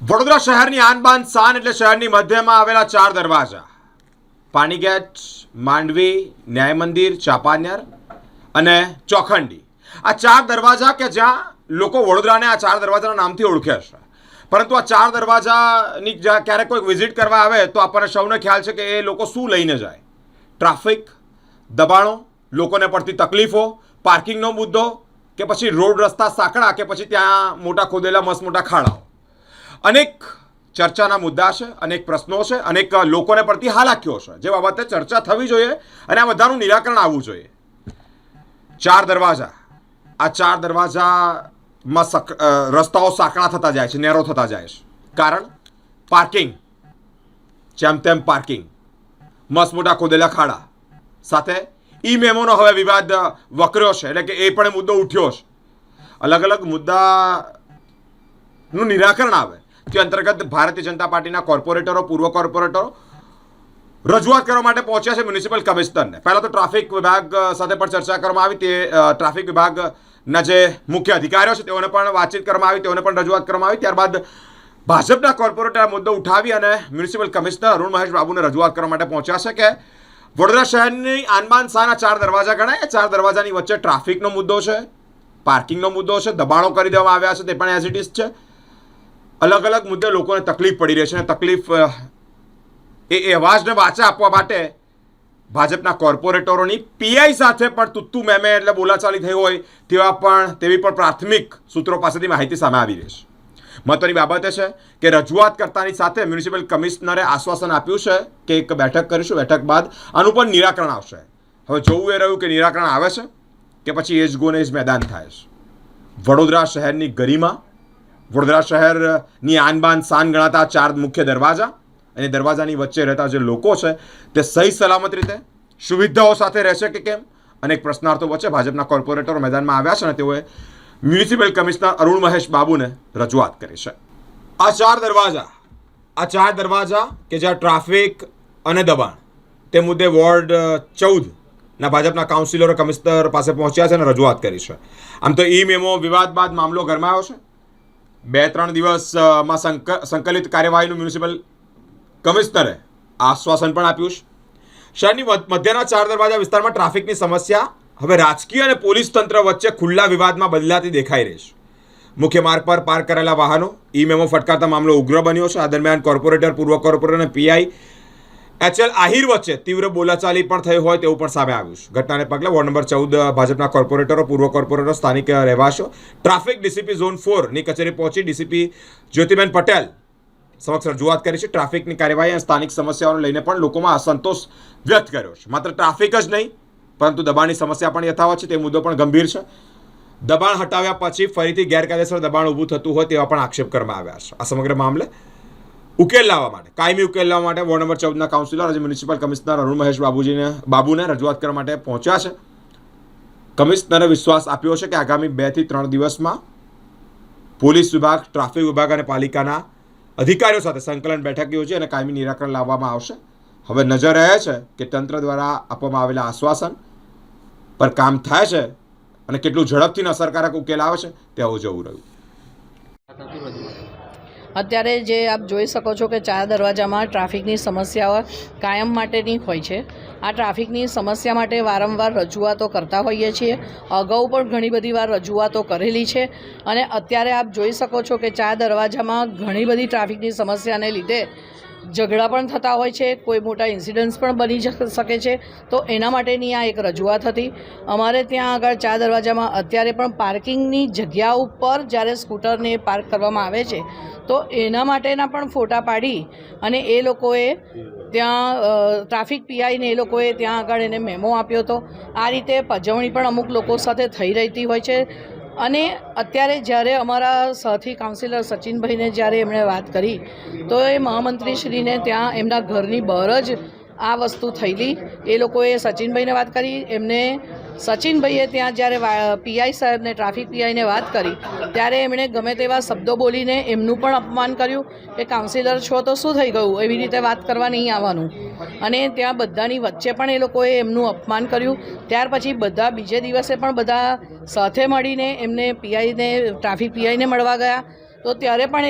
વડોદરા શહેરની આન બાન શાન એટલે શહેરની મધ્યમાં આવેલા 4 દરવાજા પાણીગેટ, માંડવી, ન્યાય મંદિર, ચાંપાનેર અને ચોખંડી. આ 4 દરવાજા કે જ્યાં લોકો વડોદરાને આ 4 દરવાજાના નામથી ઓળખે છે. પરંતુ આ 4 દરવાજાની ક્યારેક કોઈક વિઝિટ કરવા આવે તો આપણને સૌને ખ્યાલ છે કે એ લોકો શું લઈને જાય. ટ્રાફિક, દબાણો, લોકોને પડતી તકલીફો, પાર્કિંગનો મુદ્દો કે પછી રોડ રસ્તા સાંકડા કે પછી ત્યાં મોટા ખોદેલા મસ્ત મોટા ખાડાઓ. અનેક ચર્ચાના મુદ્દા છે, અનેક પ્રશ્નો છે, અનેક લોકોને પડતી હાલાકીઓ છે જે બાબતે ચર્ચા થવી જોઈએ અને આ બધાનું નિરાકરણ આવવું જોઈએ. 4 દરવાજા, આ 4 દરવાજામાં રસ્તાઓ સાંકડા થતા જાય છે, નેરો થતા જાય છે. કારણ પાર્કિંગ, જેમ તેમ પાર્કિંગ, મસ્ત મોટા ખોદેલા ખાડા, સાથે ઈ મેમોનો હવે વિવાદ વકર્યો છે, એટલે કે એ પણ મુદ્દો ઉઠ્યો છે. અલગ અલગ મુદ્દાનું નિરાકરણ આવે તે અંતર્ગત ભારતીય જનતા પાર્ટીના કોર્પોરેટરો, પૂર્વ કોર્પોરેટરો રજૂઆત કરવા માટે પહોંચ્યા છે મ્યુનિસિપલ કમિશનરને. પહેલાં તો ટ્રાફિક વિભાગ સાથે પણ ચર્ચા કરવામાં આવી. તે ટ્રાફિક વિભાગના જે મુખ્ય અધિકારીઓ છે તેઓને પણ વાતચીત કરવામાં આવી, તેઓને પણ રજૂઆત કરવામાં આવી. ત્યારબાદ ભાજપના કોર્પોરેટર મુદ્દો ઉઠાવી અને મ્યુનિસિપલ કમિશનર અરુણ મહેશ બાબુને રજૂઆત કરવા માટે પહોંચ્યા છે કે વડોદરા શહેરની આનબાન શાન 4 દરવાજા ગણાય. 4 દરવાજાની વચ્ચે ટ્રાફિકનો મુદ્દો છે, પાર્કિંગનો મુદ્દો છે, દબાણો કરી દેવામાં આવ્યા છે તે પણ એઝ ઇટ ઇઝ છે. અલગ અલગ મુદ્દે લોકોને તકલીફ પડી રહી છે અને તકલીફ એ અવાજને વાચા આપવા માટે ભાજપના કોર્પોરેટરોની પીઆઈ સાથે પણ તુત્તુ મેમે એટલે બોલાચાલી થઈ હોય તેવી પણ પ્રાથમિક સૂત્રો પાસેથી માહિતી સામે આવી રહી છે. મહત્વની બાબત એ છે કે રજૂઆત કરતાની સાથે મ્યુનિસિપલ કમિશનરે આશ્વાસન આપ્યું છે કે એક બેઠક કરીશું, બેઠક બાદ આનું પણ નિરાકરણ આવશે. હવે જોવું એ રહ્યું કે નિરાકરણ આવે છે કે પછી એજ ગોને એજ મેદાન થાય છે. વડોદરા શહેરની ગરિમા, વડોદરા શહેરની આનબાન શાન ગણાતા 4 મુખ્ય દરવાજા અને દરવાજાની વચ્ચે રહેતા જે લોકો છે તે સહી સલામત રીતે સુવિધાઓ સાથે રહેશે કે કેમ, અનેક પ્રશ્નાર્થો વચ્ચે ભાજપના કોર્પોરેટરો મેદાનમાં આવ્યા છે અને તેઓએ મ્યુનિસિપલ કમિશનર અરુણ મહેશ બાબુને રજૂઆત કરી છે. આ 4 દરવાજા કે જ્યાં ટ્રાફિક અને દબાણ તે મુદ્દે વોર્ડ 14 ના ભાજપના કાઉન્સિલરો કમિશનર પાસે પહોંચ્યા છે અને રજૂઆત કરી છે. આમ તો ઈ મેમો વિવાદ બાદ મામલો ગરમાયો છે. 2-3 દિવસમાં સંકલિત કાર્યવાહીનું મ્યુનિસિપલ કમિશનરે આશ્વાસન પણ આપ્યું છે. શહેરની મધ્યના 4 દરવાજા વિસ્તારમાં ટ્રાફિકની સમસ્યા હવે રાજકીય અને પોલીસ તંત્ર વચ્ચે ખુલ્લા વિવાદમાં બદલાતી દેખાઈ રહી છે. મુખ્ય માર્ગ પર પાર્ક કરેલા વાહનો ઈ મેમો ફટકારતા મામલો ઉગ્ર બન્યો છે. આ દરમિયાન કોર્પોરેટર, પૂર્વ કોર્પોરેટર અને પીઆઈ HL આહિર વચ્ચે તીવ્ર બોલાચાલી પણ થઈ હોય તેવું પણ સામે આવ્યું છે. ઘટનાને પગલે વોર્ડ નંબર 14 ભાજપના કોર્પોરેટરો, પૂર્વ કોર્પોરેટરો, સ્થાનિક રહેવાસીઓ ટ્રાફિક ડીસીપી ઝોન 4 ની કચેરી પહોંચી ડીસીપી જ્યોતિબેન પટેલ સમક્ષ રજૂઆત કરી છે. ટ્રાફિકની કાર્યવાહી અને સ્થાનિક સમસ્યાઓને લઈને પણ લોકોમાં અસંતોષ વ્યક્ત કર્યો છે. માત્ર ટ્રાફિક જ નહીં પરંતુ દબાણની સમસ્યા પણ યથાવત છે, તે મુદ્દો પણ ગંભીર છે. દબાણ હટાવ્યા પછી ફરીથી ગેરકાયદેસર દબાણ ઊભું થતું હોય તેવા પણ આક્ષેપ કરવામાં આવ્યા છે. આ સમગ્ર મામલે ઉકેલ લાવવા માટે, કાયમી ઉકેલ લાવવા માટે વોર્ડ નંબર 14ના કાઉન્સિલર આજે મ્યુનિસિપલ કમિશનર અરુણ મહેશ બાબુને રજૂઆત કરવા માટે પહોંચ્યા છે. કમિશનરે વિશ્વાસ આપ્યો છે કે આગામી 2 થી 3 દિવસમાં પોલીસ વિભાગ, ટ્રાફિક વિભાગ અને પાલિકાના અધિકારીઓ સાથે સંકલન બેઠક યોજી અને કાયમી નિરાકરણ લાવવામાં આવશે. હવે નજર રહે છે કે તંત્ર દ્વારા આપવામાં આવેલા આશ્વાસન પર કામ થાય છે અને કેટલું ઝડપથી અસરકારક ઉકેલ આવે છે તે આવું જવું રહ્યું. અત્યારે જે આપ જોઈ શકો છો કે 4 દરવાજામાં ટ્રાફિકની સમસ્યાઓ કાયમ માટેની હોય છે. આ ટ્રાફિકની સમસ્યા માટે વારંવાર રજૂઆતો કરતા હોઈએ છીએ. અગાઉ પણ ઘણી બધી વાર રજૂઆતો કરેલી છે અને અત્યારે આપ જોઈ શકો છો કે 4 દરવાજામાં ઘણી બધી ટ્રાફિકની સમસ્યાને લીધે ઝઘડા પણ થતા હોય છે, કોઈ મોટા ઇન્સિડન્ટ્સ પણ બની શકે છે. તો એના માટેની આ એક રજૂઆત હતી. અમારે ત્યાં આગળ 4 દરવાજામાં અત્યારે પણ પાર્કિંગની જગ્યા ઉપર જ્યારે સ્કૂટરને પાર્ક કરવામાં આવે છે તો એના માટેના પણ ફોટા પાડી અને એ લોકોએ ત્યાં ટ્રાફિક પીઆઈને એ લોકોએ ત્યાં આગળ એને મેમો આપ્યો હતો. આ રીતે પજવણી પણ અમુક લોકો સાથે થઈ રહેતી હોય છે. અને અત્યારે જ્યારે અમારા સાથી કાઉન્સિલર સચિનભાઈને જ્યારે એમણે વાત કરી તો એ મહામંત્રીશ્રીને ત્યાં એમના ઘરની બહાર જ આ વસ્તુ થયેલી. એ લોકોએ સચિનભાઈને વાત કરી, એમને સચિનભાઈએ ત્યાં જ્યારે પીઆઈ સાહેબને, ટ્રાફિક પીઆઈને વાત કરી ત્યારે એમણે ગમે તેવા શબ્દો બોલીને એમનું પણ અપમાન કર્યું કે કાઉન્સિલર છો તો શું થઈ ગયું, એવી રીતે વાત કરવા નહીં આવવાનું. અને ત્યાં બધાની વચ્ચે પણ એ લોકોએ એમનું અપમાન કર્યું. ત્યાર પછી બધા બીજે દિવસે પણ બધા સાથે મળીને એમને પીઆઈને, ટ્રાફિક પીઆઈને મળવા ગયા તો ત્યારે પણ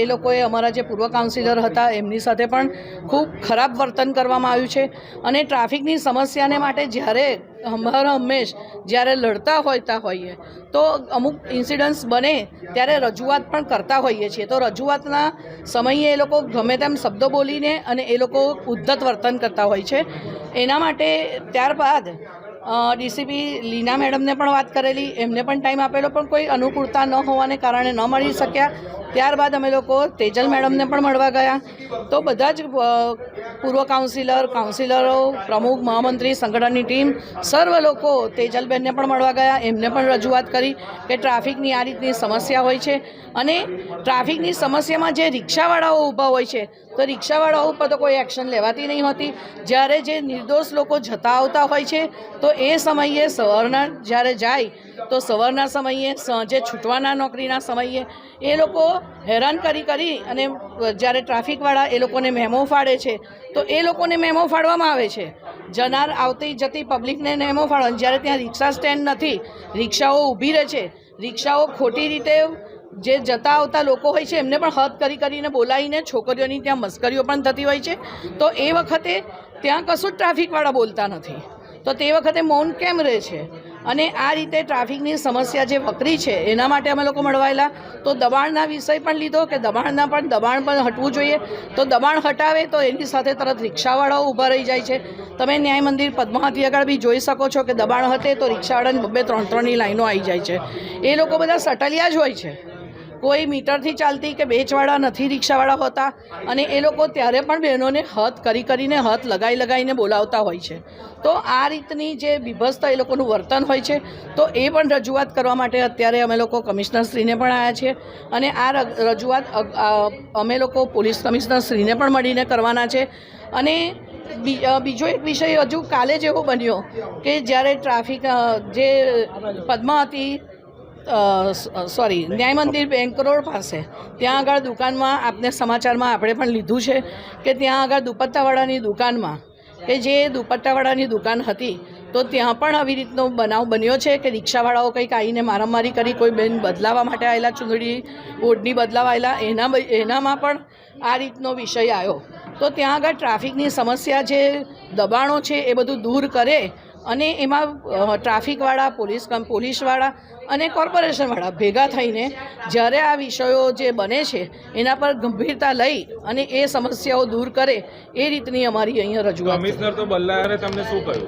એ લોકોએ અમારા જે પૂર્વ કાઉન્સિલર હતા એમની સાથે પણ ખૂબ ખરાબ વર્તન કરવામાં આવ્યું છે. અને ટ્રાફિકની સમસ્યાને માટે જ્યારે હંમેશ જ્યારે લડતા હોઈએ તો અમુક ઇન્સિડન્ટ્સ બને ત્યારે રજૂઆત પણ કરતા હોઈએ છીએ. તો રજૂઆતના સમયે એ લોકો ગમે તેમ શબ્દો બોલીને અને એ લોકો ઉદ્ધત વર્તન કરતા હોય છે. એના માટે ત્યારબાદ ડીસીપી લીના મેડમને પણ વાત કરેલી, એમને પણ ટાઈમ આપેલો, પણ કોઈ અનુકૂળતા ન હોવાને કારણે ન મળી શક્યા. ત્યારબાદ અમે લોકો તેજલ મેડમને પણ મળવા ગયા. તો બધા જ પૂર્વ કાઉન્સિલરો, પ્રમુખ, મહામંત્રી, સંગઠનની ટીમ, સર્વ લોકો તેજલબેનને પણ મળવા ગયા. એમને પણ રજૂઆત કરી કે ટ્રાફિકની આ રીતની સમસ્યા હોય છે અને ટ્રાફિકની સમસ્યામાં જે રિક્ષાવાળાઓ ઊભા હોય છે તો રિક્ષાવાળાઓ ઉપર તો કોઈ એક્શન લેવાતી નહીં હોતી. જ્યારે જે નિર્દોષ લોકો જતા આવતા હોય છે તો એ સમયે સવારના જ્યારે જાય તો સવારના સમયે, સાંજે છૂટવાના નોકરીના સમયે એ લોકો હેરાન કરી અને જ્યારે ટ્રાફિકવાળા એ લોકોને મેમો ફાડે છે તો એ લોકોને મેમો ફાડવામાં આવે છે. જનાર આવતી જતી પબ્લિકને મેમો ફાડવાનું. જ્યારે ત્યાં રિક્ષા સ્ટેન્ડ નથી, રિક્ષાઓ ઊભી રહે છે, રિક્ષાઓ ખોટી રીતે જે જતા આવતા લોકો હોય છે એમને પણ હદ કરીને બોલાવીને છોકરીઓની ત્યાં મસ્કરીઓ પણ થતી હોય છે. તો એ વખતે ત્યાં કશું જ ટ્રાફિકવાળા બોલતા નથી. તો તે વખતે મૌન કેમ રહે છે? અને આ રીતે ટ્રાફિકની સમસ્યા જે વકરી છે એના માટે અમે લોકો મળવાયેલા. તો દબાણના વિષય પણ લીધો કે દબાણ પણ હટવું જોઈએ. તો દબાણ હટાવે તો એની સાથે તરત રિક્ષાવાળાઓ ઊભા રહી જાય છે. તમે ન્યાય મંદિર પદ્માવતી આગળ બી જોઈ શકો છો કે દબાણ હટે તો રિક્ષાવાળાની 2-3-3ની લાઈનો આવી જાય છે. એ લોકો બધા સટલિયા જ હોય છે, કોઈ મીટરથી ચાલતી કે બેચવાળા નથી રિક્ષાવાળા હોતા. અને એ લોકો ત્યારે પણ બહેનોને હાથ કરીને હાથ લગાવીને બોલાવતા હોય છે. તો આ રીતની જે બીભત્સ એ લોકોનું વર્તન હોય છે તો એ પણ રજૂઆત કરવા માટે અત્યારે અમે લોકો કમિશનરશ્રીને પણ આવ્યા છીએ. અને આ રજૂઆત અમે લોકો પોલીસ કમિશનરશ્રીને પણ મળીને કરવાના છે. અને બીજો એક વિષય હજુ કાલે જ એવો બન્યો કે જ્યારે ટ્રાફિક જે પદ્માવતી ન્યાય મંદિર બેંક રોડ પાસે ત્યાં આગળ દુકાનમાં આપને સમાચારમાં આપણે પણ લીધું છે કે ત્યાં આગળ દુપટ્ટાવાળાની દુકાનમાં કે જે દુપટ્ટાવાળાની દુકાન હતી તો ત્યાં પણ આવી રીતનો બનાવ બન્યો છે કે રિક્ષાવાળાઓ કંઈક આવીને મારામારી કરી. કોઈ બેન બદલાવા માટે આવેલા, ચૂંદડી ઓઢણી બદલાવા આવેલા, એનામાં પણ આ રીતનો વિષય આવ્યો. તો ત્યાં આગળ ટ્રાફિકની સમસ્યા જે દબાણો છે એ બધું દૂર કરે અને એમાં ટ્રાફિકવાળા, પોલીસવાળા અને કોર્પોરેશનવાળા ભેગા થઈને જ્યારે આ વિષયો જે બને છે એના પર ગંભીરતા લઈ અને એ સમસ્યાઓ દૂર કરે એ રીતની અમારી અહીંયા રજૂઆત. કમિશનર તો બદલાયા, તમને શું કહ્યું?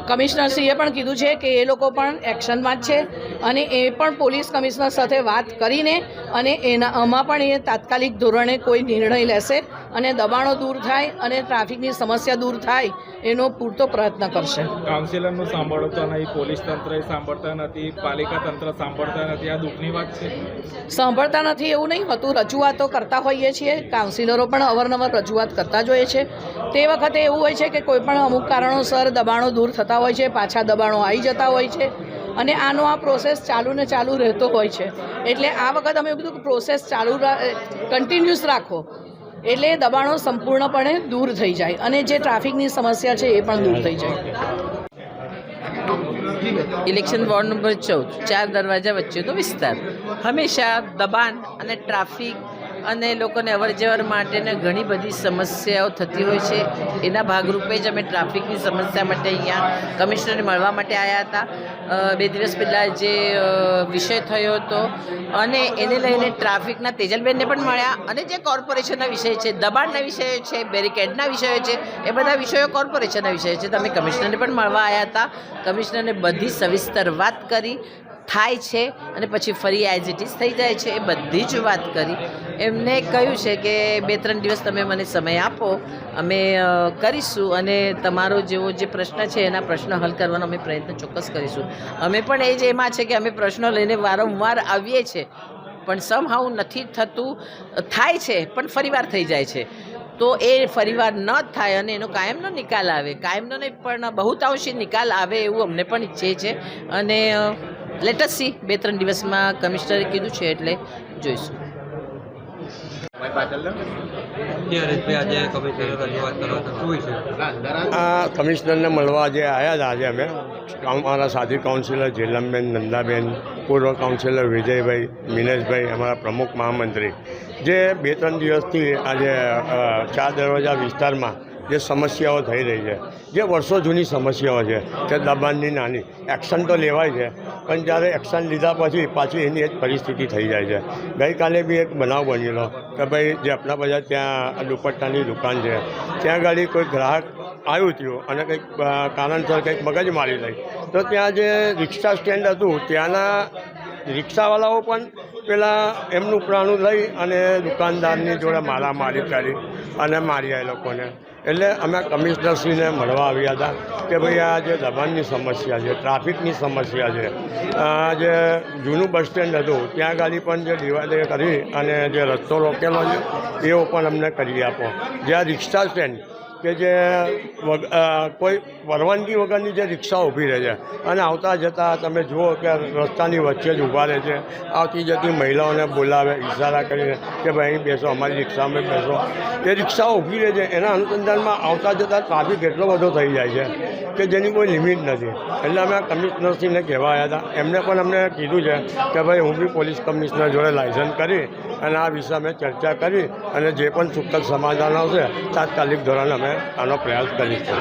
કમિશનરશ્રીએ પણ કીધું છે કે એ લોકો પણ એક્શનમાં જ છે અને એ પણ પોલીસ કમિશનર સાથે વાત કરીને અને આમાં પણ એ તાત્કાલિક ધોરણે કોઈ નિર્ણય લેશે અને દબાણો દૂર થાય અને ટ્રાફિકની સમસ્યા દૂર થાય એનો પૂરતો પ્રયત્ન કરશે. કાઉન્સિલરનું સાંભળતો નહીં, પોલીસ તંત્ર સાંભળતા નથી, પાલિકા તંત્ર સાંભળતા નથી, આ દુઃખની વાત છે. સાંભળતા નથી એવું નહીં હોતું, રજૂઆતો કરતા હોઈએ છીએ. કાઉન્સિલરો પણ અવારનવાર રજૂઆત કરતા જ હોય છે. તે વખતે એવું હોય છે કે કોઈ પણ અમુક કારણોસર દબાણો દૂર થતા હોય છે, પાછા દબાણો આવી જતા હોય છે અને આનો આ પ્રોસેસ ચાલુ રહેતો હોય છે. એટલે આ વખત અમે કીધું કે પ્રોસેસ કન્ટિન્યુઅસ રાખો એટલે દબાણો સંપૂર્ણપણે દૂર થઈ જાય અને જે ટ્રાફિકની સમસ્યા છે એ પણ દૂર થઈ જાય. ઇલેક્શન વોર્ડ નંબર 14 ચાર દરવાજા વચ્ચેનો વિસ્તાર હંમેશા દબાણ અને ટ્રાફિક અને લોકોને અવરજવર માટેને ઘણી બધી સમસ્યાઓ થતી હોય છે. એના ભાગરૂપે જ અમે ટ્રાફિકની સમસ્યા માટે અહીંયા કમિશનરને મળવા માટે આવ્યા હતા. 2 દિવસ પહેલાં જે વિષય થયો હતો અને એને લઈને ટ્રાફિકના તેજલબેનને પણ મળ્યા અને જે કોર્પોરેશનના વિષય છે, દબાણના વિષયો છે, બેરિકેડના વિષયો છે, એ બધા વિષયો કોર્પોરેશનના વિષય છે. તો અમે કમિશનરને પણ મળવા આવ્યા હતા. કમિશનરને બધી સવિસ્તર વાત કરી થાય છે અને પછી ફરી એઝ ઇટ ઇઝ થઈ જાય છે એ બધી જ વાત કરી. એમને કહ્યું છે કે 2-3 દિવસ તમે મને સમય આપો, અમે કરીશું અને તમારો જેવો જે પ્રશ્ન છે એના પ્રશ્ન હલ કરવાનો અમે પ્રયત્ન ચોક્કસ કરીશું. અમે પણ એ જ એમાં છે કે અમે પ્રશ્નો લઈને વારંવાર આવીએ છીએ પણ સમહાઉ નથી થતું, થાય છે પણ ફરીવાર થઈ જાય છે. તો એ ફરીવાર ન થાય અને એનો કાયમનો નિકાલ આવે, કાયમનો નહીં પણ બહુતાંશી નિકાલ આવે એવું અમને પણ ઈચ્છે છે. અને લેટ અસ સી 2-3 દિવસમાં કમિશનરે કીધું છે એટલે જોઈશું. કમિશનરને મળવા આજે આવ્યા હતા. આજે અમે અમારા સાથી કાઉન્સિલર જેલમબેન, નંદાબેન, પૂર્વ કાઉન્સિલર વિજયભાઈ, મિનેશભાઈ, અમારા પ્રમુખ મહામંત્રી, જે 2-3 દિવસથી આજે 4 દરવાજા વિસ્તારમાં જે સમસ્યાઓ થઈ રહી છે, જે વર્ષો જૂની સમસ્યાઓ છે, કે દબાણની નાની એક્શન તો લેવાય છે, પણ જ્યારે એક્શન લીધા પછી પાછી એની જ પરિસ્થિતિ થઈ જાય છે. ગઈકાલે બી એક બનાવ બનેલો કે ભાઈ જે આપણા બધા ત્યાં દુપટ્ટાની દુકાન છે, ત્યાં ગાડી કોઈ ગ્રાહક આવ્યું થયું અને કંઈક કારણસર કંઈક મગજમારી થઈ, તો ત્યાં જે રિક્ષા સ્ટેન્ડ હતું ત્યાંના રિક્ષાવાળાઓ પણ પેલા એમનું પ્રાણું લઈ અને દુકાનદારની જોડે મારામારી કરી અને માર્યા એ લોકોને. એટલે અમે કમિશનરશ્રીને મળવા આવ્યા હતા કે ભાઈ આ જે દબાણની સમસ્યા છે, ટ્રાફિકની સમસ્યા છે, જે જૂનું બસ સ્ટેન્ડ હતું ત્યાં ગાડી પણ જે ડિવાઈડ કરી અને જે રસ્તો રોકેલો છે એવો પણ અમને કરી આપો. જે આ રિક્ષા સ્ટેન્ડ કે જે કોઈ પરવાનગી વગરની જે રિક્ષા ઊભી રહે છે અને આવતા જતાં તમે જુઓ કે રસ્તાની વચ્ચે જ ઊભા રહે છે, આવતી જતી મહિલાઓને બોલાવે ઇશારા કરીને કે ભાઈ અહીં બેસો, અમારી રિક્ષામાં બેસો. એ રિક્ષાઓ ઊભી રહે છે, એના અનુસંધાનમાં આવતા જતાં ટ્રાફિક એટલો બધો થઈ જાય છે કે જેની કોઈ લિમિટ નથી. એટલે અમે કમિશનરશ્રીને કહેવા આવ્યા હતા, એમને પણ અમને કીધું છે કે ભાઈ હું બી પોલીસ કમિશનર જોડે લાયસન્સ કરી અને આ વિશે અમે ચર્ચા કરી અને જે પણ સુખદ સમાધાન આવશે તાત્કાલિક ધોરણે અમે આનો પ્રયાસ કરીશું.